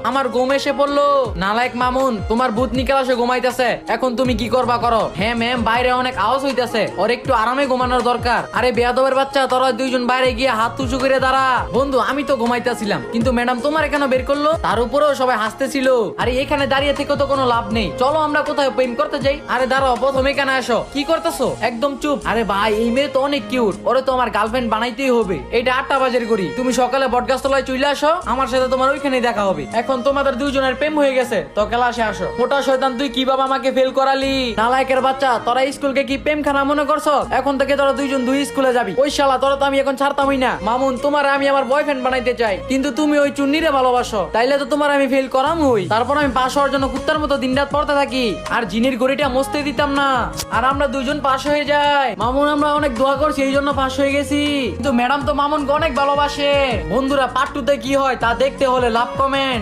আমার ঘুম এসে পড়লো। নালায়েক মামুন, তোমার ভূত নিকালাসে ঘুমাইতেছে, এখন তুমি কি করবা করো। হ্যাঁ ম্যাম, বাইরে অনেক আওয়াজ হইতেছে, ওর একটু আরামে ঘুমানোর দরকার। আরে বেয়াদবের বাচ্চা, তোরা দুইজন বাইরে গিয়ে হাত উঁচু করে দাঁড়া। বন্ধু, আমি তো ঘুমাইতেছিলাম, কিন্তু ম্যাডাম তোমার কেন বের করলো? তার উপরেও সবাই হাসতেছিল। আরে এখানে দাঁড়িয়ে থেকে তো কোনো লাভ নেই, চলো আমরা কোথায় প্রেম করতে যাই। আরে দাঁড়াও, প্রথমে এখানে আসো, কি করতেছো? একদম চুপ। আরে ভাই, এই মেয়ে তো অনেক কিউট, ওরে তো আমার গার্লফ্রেন্ড বানাইতেই হবে। এটা 8টা বাজের করি, তুমি সকালে বটগাছতলায় চলে আসো, আমার সাথে তোমার ওইখানে দেখা হবে। এখন তোমাদের দুইজনের প্রেম হয়ে গেছে তো ক্লাসে আসো। মোটা শয়তান, তুই কি বাবা আমাকে ফেল করালি? নালায়েকের বাচ্চা, তোরা স্কুলকে কি প্রেম খানা মনে করছো? এখন থেকে তোরা দুইজন দুই স্কুলে যাবি। ওই শালা, তোরা তো আমি এখন ছাড়তামই না। মামুন, তোমার আমি আমার বয়ফ্রেন্ড বানাইতে চাই, কিন্তু তুমি ওই চুন্নিরে ভালোবাসো, তাইলে তো তোমার আমি ফেল করাম হই। তারপর আমি পাশ হওয়ার জন্য কুত্তার মতো দিনরাত পড়তে থাকি, আর জিনির গড়িটা মস্তে দিতাম না, আর আমরা দুইজন পাশ হয়ে যাই। মামুন, আমরা অনেক দোয়া করছি, এই জন্য পাশ হয়ে গেছি, কিন্তু ম্যাডাম তো মামুনকে অনেক ভালোবাসে। বন্ধুরা, পার্ট 2 তে কি হয় তা দেখতে হলে লাভ কমেন্ট।